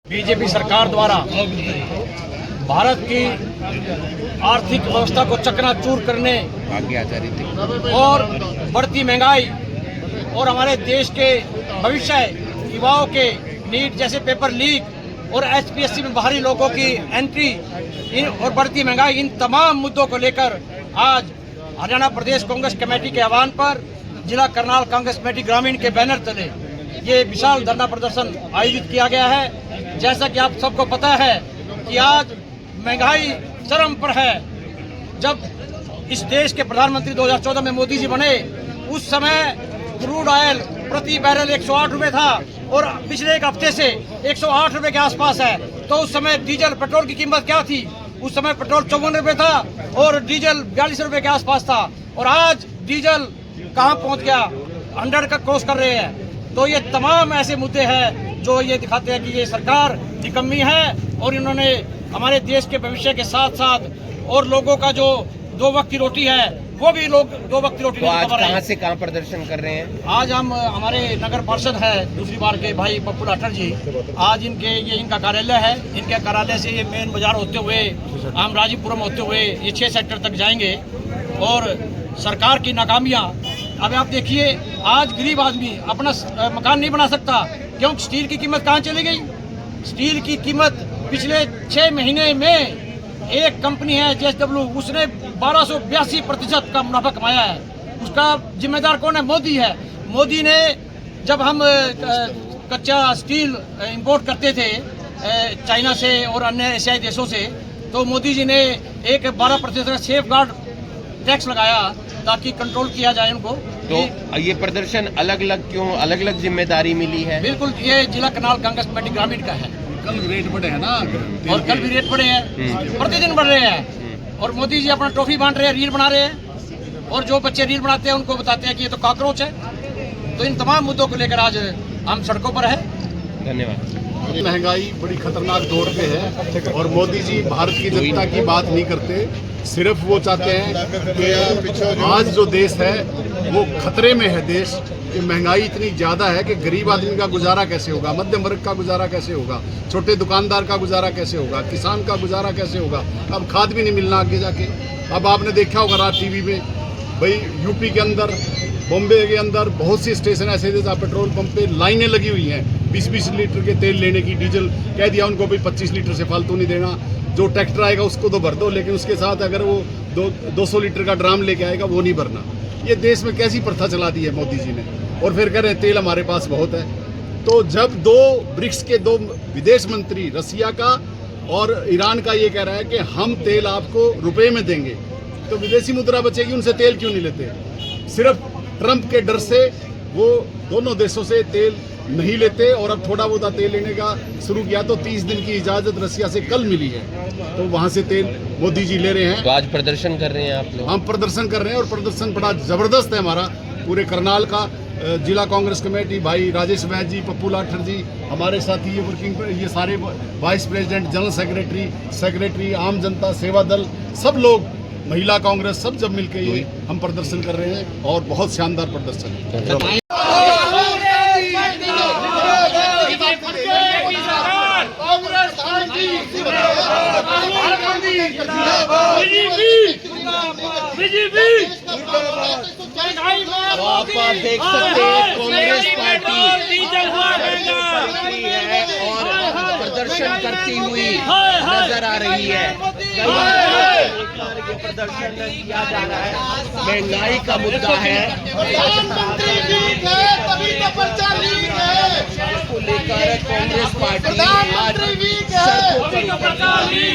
BJP सरकार द्वारा भारत की आर्थिक व्यवस्था को चकनाचूर करने और बढ़ती महंगाई और हमारे देश के भविष्य युवाओं के नीट जैसे पेपर लीक और एचपीएससी में बाहरी लोगों की एंट्री और बढ़ती महंगाई, इन तमाम मुद्दों को लेकर आज हरियाणा प्रदेश कांग्रेस कमेटी के आह्वान पर जिला करनाल कांग्रेस कमेटी ग्रामीण के बैनर तले ये विशाल धरना प्रदर्शन आयोजित किया गया है। जैसा कि आप सबको पता है कि आज महंगाई चरम पर है। जब इस देश के प्रधानमंत्री 2014 में मोदी जी बने, उस समय क्रूड ऑयल प्रति बैरल 108 रुपये था और पिछले एक हफ्ते से 108 रुपये के आसपास है। तो उस समय डीजल पेट्रोल की कीमत क्या थी? उस समय पेट्रोल 54 रुपये था और डीजल 42 रुपये के आसपास था। और आज डीजल कहाँ पहुँच गया? 100 का क्रॉस कर रहे हैं। तो ये तमाम ऐसे मुद्दे हैं जो ये दिखाते हैं कि ये सरकार निकम्मी है और इन्होंने हमारे देश के भविष्य के साथ साथ और लोगों का जो 2 वक्त की रोटी है वो भी लोग 2 वक्त की रोटी तो आज कहाँ से कहाँ प्रदर्शन कर रहे हैं? आज हम हमारे नगर पार्षद है दूसरी बार के भाई पप्पू लाठर जी, आज इनका कार्यालय है। इनके कार्यालय से ये मेन बाजार होते हुए हम राजीपुरम होते हुए ये 6 सेक्टर तक जाएंगे। और सरकार की नाकामियाँ, अब आप देखिए, आज गरीब आदमी अपना मकान नहीं बना सकता क्योंकि स्टील की कीमत कहाँ चली गई? स्टील की कीमत पिछले 6 महीने में एक कंपनी है JSW, उसने 1282% का मुनाफा कमाया है। उसका जिम्मेदार कौन है? मोदी है। मोदी ने जब हम कच्चा स्टील इंपोर्ट करते थे चाइना से और अन्य एशियाई देशों से, तो मोदी जी ने एक 12% का सेफ गार्ड टैक्स लगाया ताकि कंट्रोल किया जाए उनको। तो ये प्रदर्शन अलग अलग क्यों, अलग अलग जिम्मेदारी मिली है? बिल्कुल, ये जिला करनाल कांग्रेस कमेटी ग्रामीण का है। कल रेट बढ़े हैं ना, और कल भी रेट बढ़े हैं, प्रतिदिन बढ़ रहे हैं। और मोदी जी अपना ट्रॉफी बांट रहे हैं, रील बना रहे हैं, और जो बच्चे रील बनाते हैं उनको बताते हैं कि ये तो कॉकरोच है। तो इन तमाम मुद्दों को लेकर आज हम सड़कों पर है। धन्यवाद। महंगाई बड़ी खतरनाक दौर पे है और मोदी जी भारत की जनता की बात नहीं करते। सिर्फ वो चाहते हैं कि आज जो देश है वो खतरे में है देश, कि महंगाई इतनी ज़्यादा है कि गरीब आदमी का गुजारा कैसे होगा, मध्यम वर्ग का गुजारा कैसे होगा, छोटे दुकानदार का गुजारा कैसे होगा, किसान का गुजारा कैसे होगा। अब खाद भी नहीं मिलना आगे जाके। अब आपने देखा होगा रात टीवी में, भाई यूपी के अंदर, बॉम्बे के अंदर बहुत सी स्टेशन ऐसे थे जहाँ पेट्रोल पंप पे लाइनें लगी हुई हैं 20-20 लीटर के तेल लेने की। डीजल कह दिया उनको भाई 25 लीटर से फालतू नहीं देना, जो ट्रैक्टर आएगा उसको तो भर दो, लेकिन उसके साथ अगर वो 200 लीटर का ड्राम लेके आएगा वो नहीं भरना। ये देश में कैसी प्रथा चला दी है मोदी जी ने। और फिर कह रहे हैं तेल हमारे पास बहुत है। तो जब 2 ब्रिक्स के 2 विदेश मंत्री, रसिया का और ईरान का, ये कह रहा है कि हम तेल आपको रुपए में देंगे, तो विदेशी मुद्रा बचेगी, उनसे तेल क्यों नहीं लेते? सिर्फ ट्रंप के डर से वो दोनों देशों से तेल नहीं लेते और अब थोड़ा बहुत तेल लेने का शुरू किया। तो 30 दिन की इजाजत रसिया से कल मिली है, तो वहां से तेल मोदी जी ले रहे हैं। तो आज प्रदर्शन कर रहे हैं आप लोग? हम प्रदर्शन कर रहे हैं और प्रदर्शन बड़ा जबरदस्त है हमारा पूरे करनाल का। जिला कांग्रेस कमेटी भाई राजेश वैद जी, पप्पू लाठर जी, हमारे साथी ये वर्किंग, ये सारे वाइस प्रेसिडेंट, जनरल सेक्रेटरी, आम जनता सेवा दल, सब लोग, महिला कांग्रेस, सब जब मिलकर ये हम प्रदर्शन कर रहे हैं और बहुत शानदार प्रदर्शन है। आप देख सकते हैं कांग्रेस पार्टी और प्रदर्शन करती हुई नजर आ रही है। प्रदर्शन किया जा रहा है, महंगाई का मुद्दा है, इसको लेकर कांग्रेस पार्टी आज सड़कों पर प्रदर्शन कर रही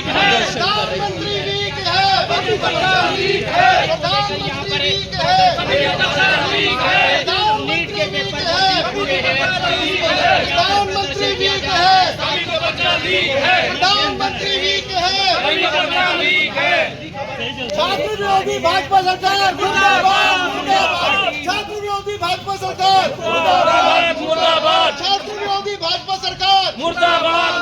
है। छात्र विरोधी भाजपा सरकार मुर्दाबाद, छात्र विरोधी भाजपा सरकार मुर्दाबाद, छात्र विरोधी भाजपा सरकार मुर्दाबाद,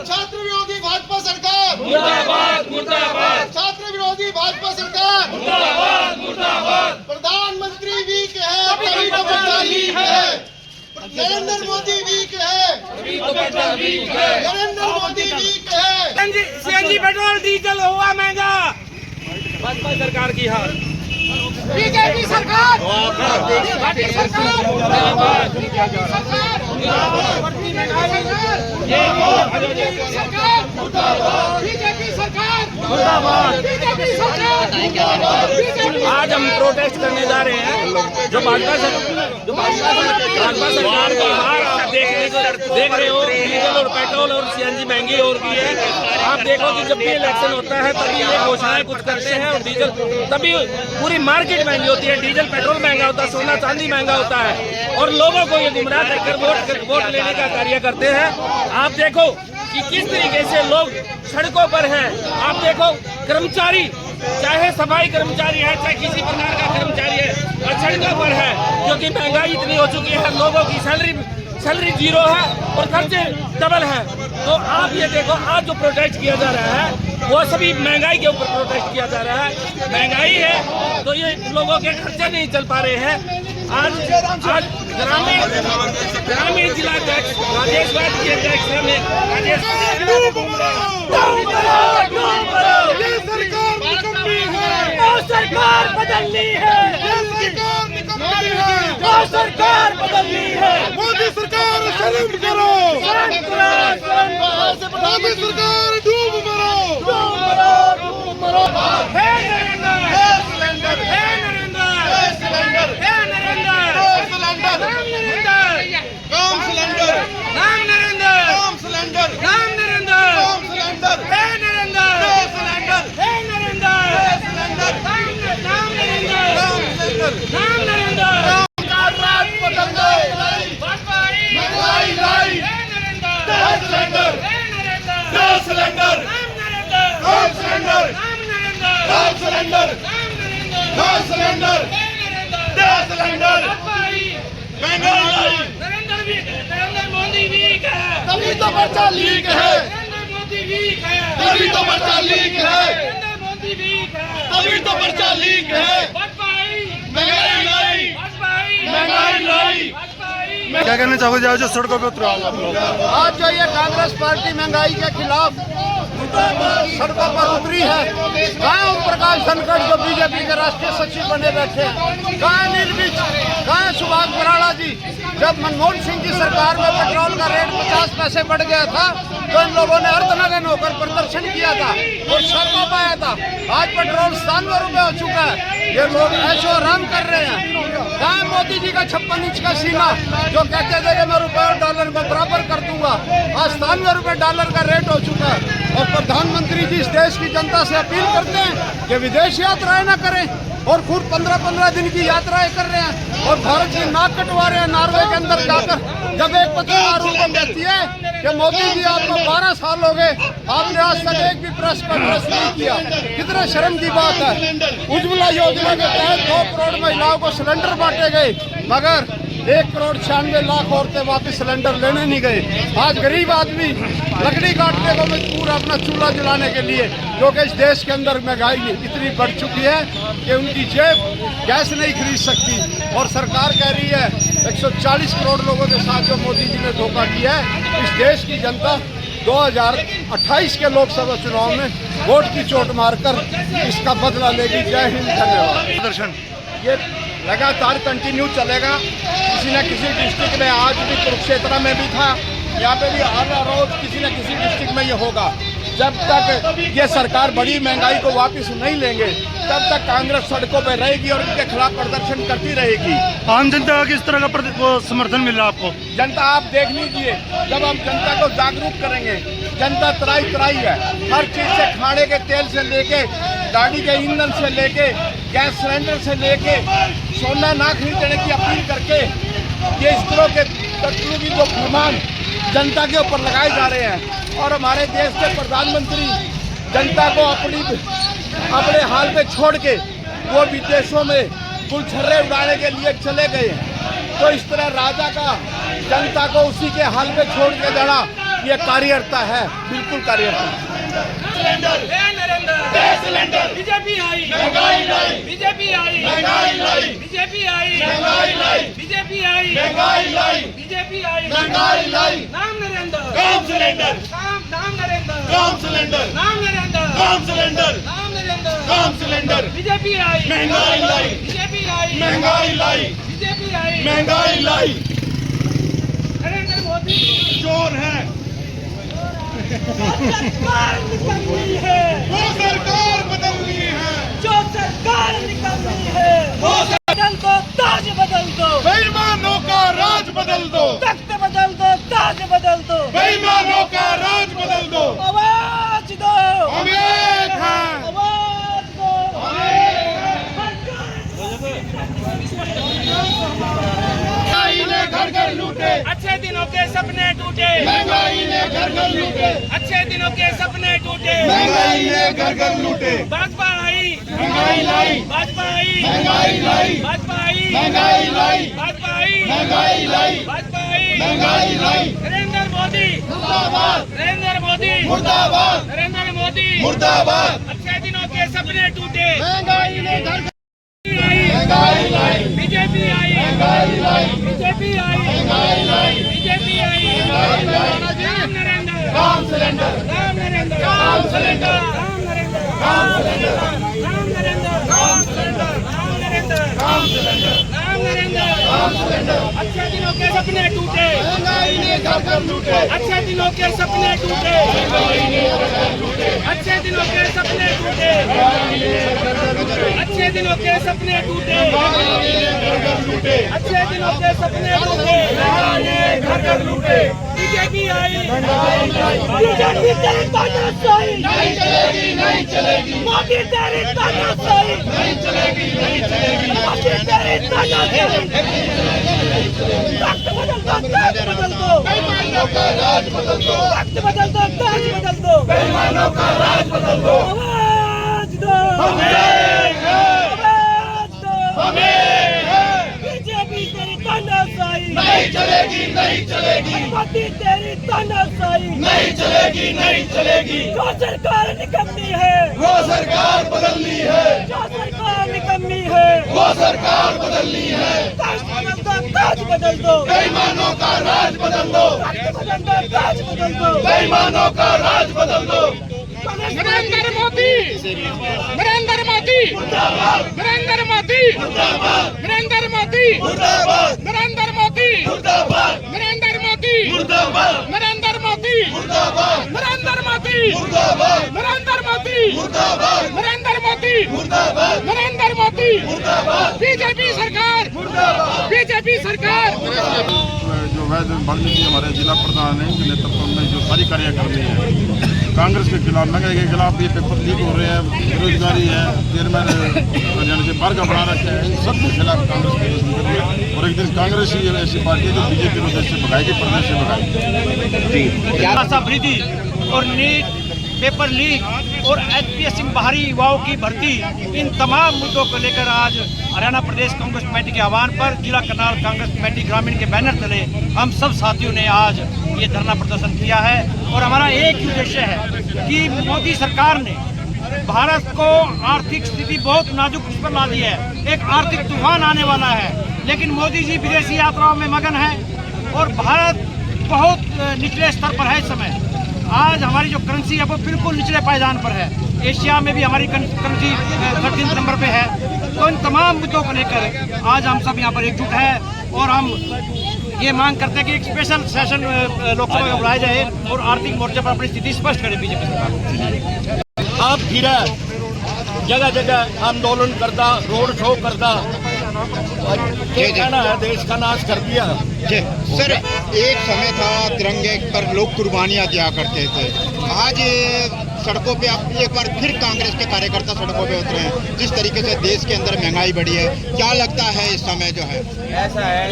छात्र विरोधी भाजपा सरकार मुर्दाबाद, छात्र विरोधी भाजपा सरकार मुर्दाबाद। प्रधानमंत्री वीक है, तभी तो बच्चा लीक है। नरेंद्र मोदी वीक है, नरेंद्र मोदी वीक है। सीएनजी पेट्रोल डीजल हुआ महंगा, भाजपा सरकार की हार। बीजेपी सरकार, बीजेपी सरकार, आज हम प्रोटेस्ट करने जा रहे हैं जो भाजपा सरकार की हार आप देख रहे हो। डीजल और पेट्रोल और सीएनजी महंगी हो रही है। आप देखो कि जब भी इलेक्शन होता है तभी ये घोषणाएं कुछ करते हैं और डीजल तभी पूरी मार्केट महंगी होती है। डीजल पेट्रोल महंगा होता है, सोना चांदी महंगा होता है और लोगों को ये गुमराह करकर वोट लेने का कार्य करते हैं। आप देखो कि किस तरीके से लोग सड़कों पर हैं। आप देखो कर्मचारी, चाहे सफाई कर्मचारी है चाहे किसी प्रकार का कर्मचारी है, सड़कों पर है क्योंकि महंगाई इतनी हो चुकी है। लोगों की सैलरी जीरो है और खर्चे डबल है। तो आप ये देखो आज जो प्रोटेस्ट किया जा रहा है वो सभी महंगाई के ऊपर प्रोटेस्ट किया जा रहा है। महंगाई है तो ये लोगों के खर्चे नहीं चल पा रहे हैं। आज ग्रामीण जिला टैक्स राजेश की टैक्स में सरकार बदलनी है, सरकार बदलनी है। मोदी सरकार शर्म करो, मोदी सरकार डूब मरो, हे नरेंद्र, हे सिलेंडर, हे नरेंद्र, हे सिलेंडर, हे नरेंद्र, हे सिलेंडर, राम नरेंद्र, काम सिलेंडर, राम नरेंद्र, काम सिलेंडर, राम नरेंद्र, काम सिलेंडर, हे नरेंद्र, हे सिलेंडर, हे नरेंद्र, हे सिलेंडर, राम नरेंद्र, काम सिलेंडर। राम नरेंद्र, राज बदल दो, महंगाई लाई, हे नरेंद्र, दे सिलेंडर, हे नरेंद्र, दे सिलेंडर, राम नरेंद्र, काम सिलेंडर, राम नरेंद्र, काम सिलेंडर, राम नरेंद्र, काम सिलेंडर, हे नरेंद्र, दे सिलेंडर, भाजपाई, महंगाई लाई। नरेंद्र मोदी वीक है, तभी तो बच्चा लीक है, नरेंद्र मोदी वीक है, तभी तो बच्चा लीक है, नरेंद्र मोदी वीक है, तभी तो बच्चा लीक है। भाजपाई, महंगाई लाई, भाजपाई, महंगाई लाई। भाजपाई। क्या कहना चाहोगे आज जो सड़कों पे उतरे आप लोग? आज जो ये कांग्रेस पार्टी महंगाई के खिलाफ सड़कों पर उतरी है, कहाँ ओम प्रकाश धनखड़ जो बीजेपी के राष्ट्रीय सचिव बने बैठे हैं, कहाँ निर्विच, कहाँ सुभाष बराड़ा जी। जब मनमोहन सिंह की सरकार में पेट्रोल का रेट 50 पैसे बढ़ गया था तो इन लोगों ने अर्धनग्न होकर प्रदर्शन किया था और सड़कों पर आया था। आज पेट्रोल 97 रुपये हो चुका है। ये लोग ऐशो आराम कर रहे हैं। कहाँ मोदी जी का 56 इंच का सीना जो कहते थे कि मैं रुपये और डॉलर को बराबर कर दूंगा, आज 97 रुपये डॉलर का रेट हो चुका है। और प्रधानमंत्री जी इस देश की जनता से अपील करते हैं कि विदेश यात्राएं न करें और खुद 15-15 दिन की यात्राएं कर रहे हैं और भारत की नाक कटवा रहे हैं नॉर्वे के अंदर जाकर। जब एक पत्रकार उनको कहती है कि मोदी जी आपको 12 साल हो गए, आपने आज तक एक भी प्रेस कॉन्फ्रेंस नहीं किया, कितने शर्म की बात है। उज्ज्वला योजना के तहत 2 करोड़ महिलाओं को सिलेंडर बांटे गए मगर 1,96,00,000 औरतें वापस सिलेंडर लेने नहीं गए। आज गरीब आदमी लकड़ी काटने को मजबूर है अपना चूल्हा जलाने के लिए, क्योंकि इस देश के अंदर महंगाई इतनी बढ़ चुकी है कि उनकी जेब गैस नहीं खरीद सकती। और सरकार कह रही है 140 करोड़ लोगों के साथ जो मोदी जी ने धोखा किया है, इस देश की जनता 2028 के लोकसभा चुनाव में वोट की चोट मारकर इसका बदला लेगी। जय हिंद, धन्यवाद। प्रदर्शन ये लगातार कंटिन्यू चलेगा। किसी न किसी डिस्ट्रिक्ट में, आज भी कुरुक्षेत्र में भी था, यहाँ पे भी हर रोज किसी न किसी डिस्ट्रिक्ट में ये होगा। जब तक ये सरकार बड़ी महंगाई को वापस नहीं लेंगे तब तक कांग्रेस सड़कों पर रहेगी और इनके खिलाफ प्रदर्शन करती रहेगी। आम जनता का किस तरह का समर्थन मिल रहा है आपको? जनता आप देख लीजिए, जब हम जनता को जागरूक करेंगे, जनता त्राई है। हर चीज से, खाने के तेल से लेके, गाड़ी के ईंधन से लेके, गैस सिलेंडर से लेके, सोना ना खरीदने की अपील करके ये इस तरह के तत्वों की जो फरमान जनता के ऊपर लगाए जा रहे हैं। और हमारे देश के प्रधानमंत्री जनता को अपने हाल पे छोड़ के वो विदेशों में गुलछर्रे उड़ाने के लिए चले गए हैं। तो इस तरह राजा का जनता को उसी के हाल पे छोड़ के जाना ये कार्यकर्ता है, बिल्कुल कार्यकर्ता। सिलेंडर बीजेपी आई, महंगाई लाई, बीजेपी आई, महंगाई लाई, बीजेपी आई, महंगाई लाई, बीजेपी आई, महंगाई लाई, बीजेपी आई, महंगाई लाई, नाम नरेंद्र, काम सिलेंडर, नाम नरेंद्र, काम सिलेंडर, नाम नरेंद्र, काम सिलेंडर, नाम नरेंद्र, काम सिलेंडर, बीजेपी आई, महंगाई लाई, बीजेपी आई, महंगाई लाई, बीजेपी आई, महंगाई लाई, नरेंद्र मोदी चोर है, सरकार निकलनी है, वो सरकार बदलनी है, जो सरकार निकलनी है, वो बदल दो, ताज बदल दो, बेईमानों का राज बदल दो, तख्त बदल दो, ताज बदल दो, बेईमानों का राज बदल दो, आवाज दो, हम एक हैं, आवाज दो, महंगाई ने घर घर लूटे, अच्छे दिनों के सपने टूटे, महंगाई ने घर घर लूटे, अच्छे दिनों के सपने टूटे, महंगाई ने घर घर लूटे, भाजपा आई, महंगाई लाई, भाजपा आई, महंगाई लाई, भाजपा आई, महंगाई लाई, भाजपा आई, महंगाई लाई, भाजपा आई, महंगाई लाई, नरेंद्र मोदी, मुर्दाबाद, नरेंद्र मोदी, मुर्दाबाद, नरेंद्र मोदी, मुर्दाबाद, अच्छे दिनों के सपने टूटे, महंगाई ने घर घर आई, महंगाई लाई, बीजेपी आई, महंगाई लाई, बीजेपी आई, महंगाई लाई, बीजेपी आई, महंगाई लाई, राम नरेंद्र, काम सिलेंडर, राम नरेंद्र, काम सिलेंडर, राम नरेंद्र, काम सिलेंडर, राम नरेंद्र, काम सिलेंडर, राम नरेंद्र, काम सिलेंडर, राम नरेंद्र, काम सिलेंडर, अच्छे दिनों के सपने टूटे, महंगाई ने घर घर लूटे, अच्छे दिनों के सपने टूटे, अच्छे दिनों के सपने टूटे, अच्छे दिनों के सपने टूटे, अच्छे दिनों के सपने टूटे, घर घर लूटे, बीजेपी आई, बीजेपी तेरी तानाशाही नहीं चलेगी, नहीं चलेगी, मोदी तेरी तानाशाही नहीं चलेगी, नहीं चलेगी, मोदी तेरी तानाशाही तख्त बदल दो, ताज बदल दो, बेईमानों का राज बदल दो, तख्त बदल दो, ताज बदल दो, बेईमानों का राज बदल दो, आवाज दो, हम एक हैं, आवाज दो, हम एक हैं, बीजेपी तेरी तानाशाही नहीं चलेगी, नहीं चलेगी, मोदी तेरी तानाशाही नहीं चलेगी, नहीं चलेगी, जो सरकार निकलनी है, वो सरकार बदलनी है, जो सरकार निकलनी है, वो सरकार बदलनी है, तख्त बदल दो, ताज बदल दो, बेईमानों का राज बदल दो, तख्त बदल दो, ताज बदल दो, बेईमानों का राज बदल दो, नरेंद्र मोदी, नरेंद्र मोदी, नरेंद्र मोदी, नरेंद्र मोदी, मुर्दाबाद, नरेंद्र मोदी, मुर्दाबाद, नरेंद्र मोदी, मुर्दाबाद, नरेंद्र मोदी, मुर्दाबाद, नरेंद्र मोदी, मुर्दाबाद, नरेंद्र मोदी, मुर्दाबाद, नरेंद्र मोदी, मुर्दाबाद, नरेंद्र मोदी, मुर्दाबाद, बीजेपी सरकार, मुर्दाबाद, बीजेपी सरकार। जो वैध वाल्मीकि हमारे जिला प्रधान हैं इनके नेतृत्व में जो सारी कार्य कर रही है कांग्रेस के खिलाफ, महंगाई के खिलाफ ये पेपर लीक हो रहे हैं, बेरोजगारी है, चेयरमैन हरियाणा से बाहर का बना रखे हैं, सबके खिलाफ कांग्रेस की कर रही है। और एक दिन कांग्रेस ही ऐसी पार्टी है जो बीजेपी को देश से भगाएगी, प्रदेश से भगाएगी। भाषा वृद्धि और नीट, पेपर लीक और एचपीएससी में बाहरी युवाओं की भर्ती, इन तमाम मुद्दों को लेकर आज हरियाणा प्रदेश कांग्रेस कमेटी के आह्वान पर जिला करनाल कांग्रेस कमेटी ग्रामीण के बैनर तले हम सब साथियों ने आज ये धरना प्रदर्शन किया है। और हमारा एक ही उद्देश्य है कि मोदी सरकार ने भारत को आर्थिक स्थिति बहुत नाजुक पर ला दी है, एक आर्थिक तूफान आने वाला है, लेकिन मोदी जी विदेशी यात्राओं में मगन है और भारत बहुत निचले स्तर पर है इस समय। आज हमारी जो करेंसी है वो बिल्कुल निचले पायदान पर है, एशिया में भी हमारी करेंसी 13 नंबर पे है। तो इन तमाम मुद्दों को लेकर आज हम सब यहाँ पर एकजुट है और हम ये मांग करते हैं कि एक स्पेशल सेशन लोकसभा में बुलाया जाए और आर्थिक मोर्चे पर अपनी स्थिति स्पष्ट करे बीजेपी सरकार। आप फिरा जगह जगह आंदोलन करता, रोड शो करता, ये कहना है देश का नाश कर दिया। सर, एक समय था तिरंगे पर लोग कुर्बानियां दिया करते थे, आज सड़कों पे आप एक बार फिर कांग्रेस के कार्यकर्ता सड़कों पे उतरे हैं। जिस तरीके से देश के अंदर महंगाई बढ़ी है, क्या लगता है इस समय जो है? ऐसा है,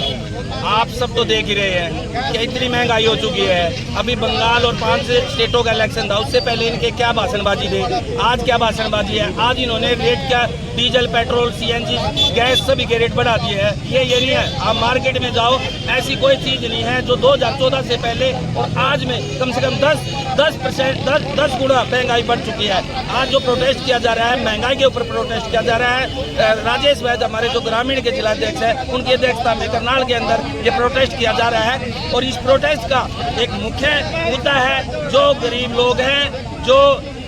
आप सब तो देख ही रहे हैं कि इतनी महंगाई हो चुकी है। अभी बंगाल और 5 स्टेटों का इलेक्शन था, उससे पहले इनके क्या भाषणबाजी थे, आज क्या भाषणबाजी है। आज इन्होंने रेट क्या, डीजल, पेट्रोल, सीएनजी, गैस सभी के रेट बढ़ा दिए हैं। ये नहीं है, आप मार्केट में जाओ, ऐसी कोई चीज़ नहीं है जो 2014 से पहले और आज में कम से कम 10 गुना महंगाई बढ़ चुकी है। आज जो प्रोटेस्ट किया जा रहा है, महंगाई के ऊपर प्रोटेस्ट किया जा रहा है। राजेश वैद हमारे जो ग्रामीण के जिलाध्यक्ष है, उनकी अध्यक्षता में करनाल के अंदर ये प्रोटेस्ट किया जा रहा है। और इस प्रोटेस्ट का एक मुख्य मुद्दा है जो गरीब लोग हैं, जो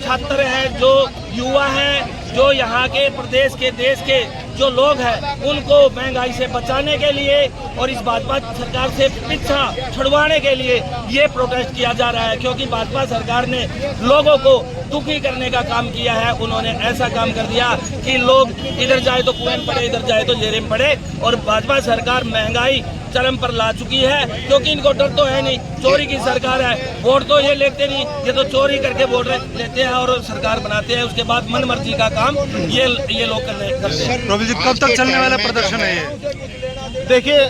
छात्र हैं, जो युवा हैं, जो यहाँ के प्रदेश के देश के जो लोग हैं, उनको महंगाई से बचाने के लिए और इस भाजपा सरकार से पीछा छुड़वाने के लिए ये प्रोटेस्ट किया जा रहा है। क्योंकि भाजपा सरकार ने लोगों को दुखी करने का काम किया है। उन्होंने ऐसा काम कर दिया कि लोग इधर जाए तो कुएं में पड़े, इधर जाए तो जेरे में पड़े। और भाजपा सरकार महंगाई चरम पर ला चुकी है, क्योंकि इनको डर तो है नहीं। चोरी की सरकार है, वोट तो ये लेते नहीं, ये तो चोरी करके वोट लेते हैं और सरकार बनाते हैं। उसके बाद मनमर्जी का काम ये लोग करते हैं। प्रवीण जी, कब तक चलने वाला प्रदर्शन है ये? देखिए,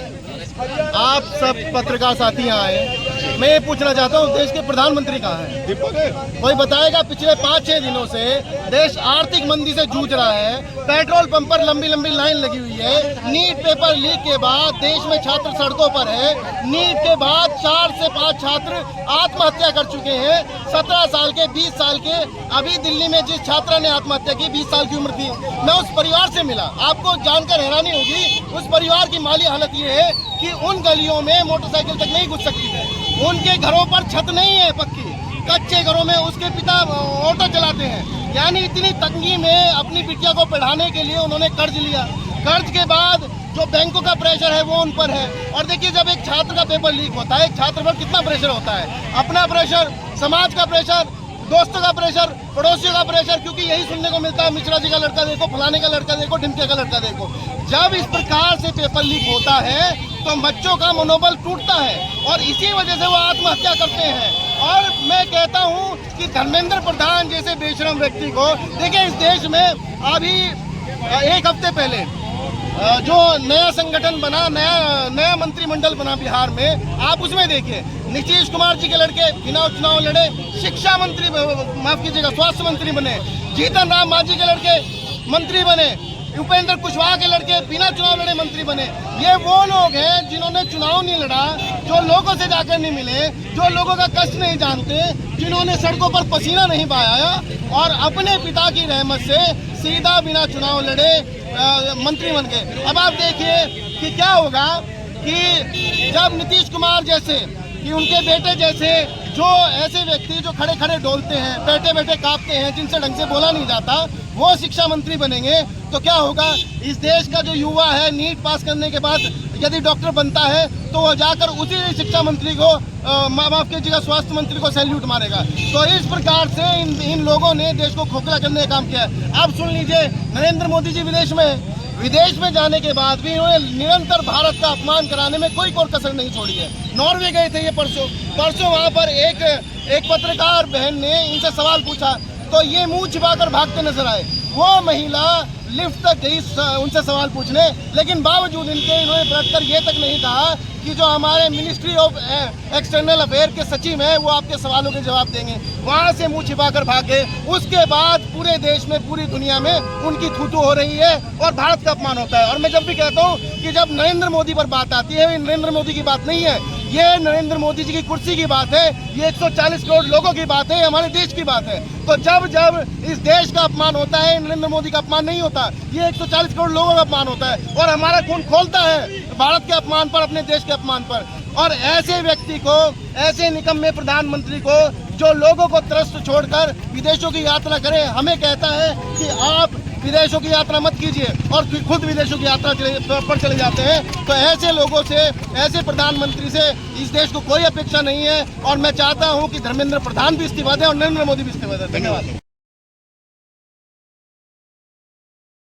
आप सब पत्रकार साथी यहाँ आए, मैं ये पूछना चाहता हूँ, देश के प्रधानमंत्री कहाँ हैं? कोई बताएगा? पिछले 5-6 दिनों से देश आर्थिक मंदी से जूझ रहा है। पेट्रोल पंप पर लंबी लंबी लाइन लगी हुई है। नीट पेपर लीक के बाद देश में छात्र सड़कों पर है। नीट के बाद 4 से 5 छात्र आत्महत्या कर चुके हैं। 17 साल के, 20 साल के। अभी दिल्ली में जिस छात्रा ने आत्महत्या की, 20 साल की उम्र थी, मैं उस परिवार से मिला। आपको जानकर हैरानी होगी, उस परिवार की माली हालत ये है कि उन गलियों में मोटरसाइकिल तक नहीं घुस सकती है। उनके घरों पर छत नहीं है पक्की, कच्चे घरों में उसके पिता ऑटो चलाते हैं। यानी इतनी तंगी में अपनी बिटिया को पढ़ाने के लिए उन्होंने कर्ज लिया। कर्ज के बाद जो बैंकों का प्रेशर है वो उन पर है। और देखिए, जब एक छात्र का पेपर लीक होता है, एक छात्र पर कितना प्रेशर होता है, अपना प्रेशर, समाज का प्रेशर, दोस्तों का प्रेशर, पड़ोसियों का प्रेशर, क्योंकि यही सुनने को मिलता है, मिश्रा जी का लड़का देखो, फलाने का लड़का देखो, ढिमके का लड़का देखो। जब इस प्रकार से पेपर लीक होता है तो बच्चों का मनोबल टूटता है और इसी वजह से वो आत्महत्या करते हैं। और मैं कहता हूँ कि धर्मेंद्र प्रधान जैसे बेशरम व्यक्ति को, देखिए, इस देश में अभी 1 हफ्ते पहले जो नया संगठन बना, नया मंत्रिमंडल बना बिहार में, आप उसमें देखिए, नीतीश कुमार जी के लड़के बिना चुनाव लड़े शिक्षा मंत्री, माफ कीजिएगा, स्वास्थ्य मंत्री बने। जीतन राम मांझी के लड़के मंत्री बने। उपेंद्र कुशवाहा के लड़के बिना चुनाव लड़े मंत्री बने। ये वो लोग हैं जिन्होंने चुनाव नहीं लड़ा, जो लोगों से जाकर नहीं मिले, जो लोगों का कष्ट नहीं जानते, जिन्होंने सड़कों पर पसीना नहीं बहाया और अपने पिता की रहमत से सीधा बिना चुनाव लड़े मंत्री बन गए। अब आप देखिए कि क्या होगा कि जब नीतीश कुमार जैसे, कि उनके बेटे जैसे, जो ऐसे व्यक्ति जो खड़े खड़े डोलते हैं, बैठे बैठे कांपते हैं, जिनसे ढंग से बोला नहीं जाता, वो शिक्षा मंत्री बनेंगे तो क्या होगा? इस देश का जो युवा है, नीट पास करने के बाद यदि डॉक्टर बनता है तो वो जाकर उसी शिक्षा मंत्री को, माफ कीजिएगा, स्वास्थ्य मंत्री को सैल्यूट मारेगा। तो इस प्रकार से इन लोगों ने देश को खोखला करने का काम किया है। अब सुन लीजिए, नरेंद्र मोदी जी विदेश में जाने के बाद भी इन्होंने निरंतर भारत का अपमान कराने में कोई कसर नहीं छोड़ी है। नॉर्वे गए थे ये परसों वहाँ पर एक पत्रकार बहन ने इनसे सवाल पूछा तो ये मुंह छिपाकर भागते नजर आए। वो महिला लिफ्ट तक गई उनसे सवाल पूछने, लेकिन बावजूद इन्होंने बैठकर ये तक नहीं कहा कि जो हमारे मिनिस्ट्री ऑफ एक्सटर्नल अफेयर के सचिव हैं वो आपके सवालों के जवाब देंगे। वहाँ से मुंह छिपाकर भागे। उसके बाद पूरे देश में, पूरी दुनिया में उनकी थूथू हो रही है और भारत का अपमान होता है। और मैं जब भी कहता हूँ कि जब नरेंद्र मोदी पर बात आती है, नरेंद्र मोदी की बात नहीं है, ये नरेंद्र मोदी जी की कुर्सी की बात है, ये 140 करोड़ लोगों की बात है, हमारे देश की बात है। तो जब जब इस देश का अपमान होता है, नरेंद्र मोदी का अपमान नहीं होता, ये 140 करोड़ लोगों का अपमान होता है और हमारा खून खोलता है भारत के अपमान पर, अपने देश के अपमान पर। और ऐसे व्यक्ति को, ऐसे निकम्मे प्रधानमंत्री को, जो लोगों को त्रस्त छोड़कर विदेशों की यात्रा करे, हमें कहता है कि आप विदेशों की यात्रा मत कीजिए और खुद विदेशों की यात्रा पर चले जाते हैं। तो ऐसे लोगों से, ऐसे प्रधानमंत्री से इस देश को कोई अपेक्षा नहीं है। और मैं चाहता हूं कि धर्मेंद्र प्रधान भी इस्तीफा दें और नरेंद्र मोदी भी इस्तीफा दें। धन्यवाद।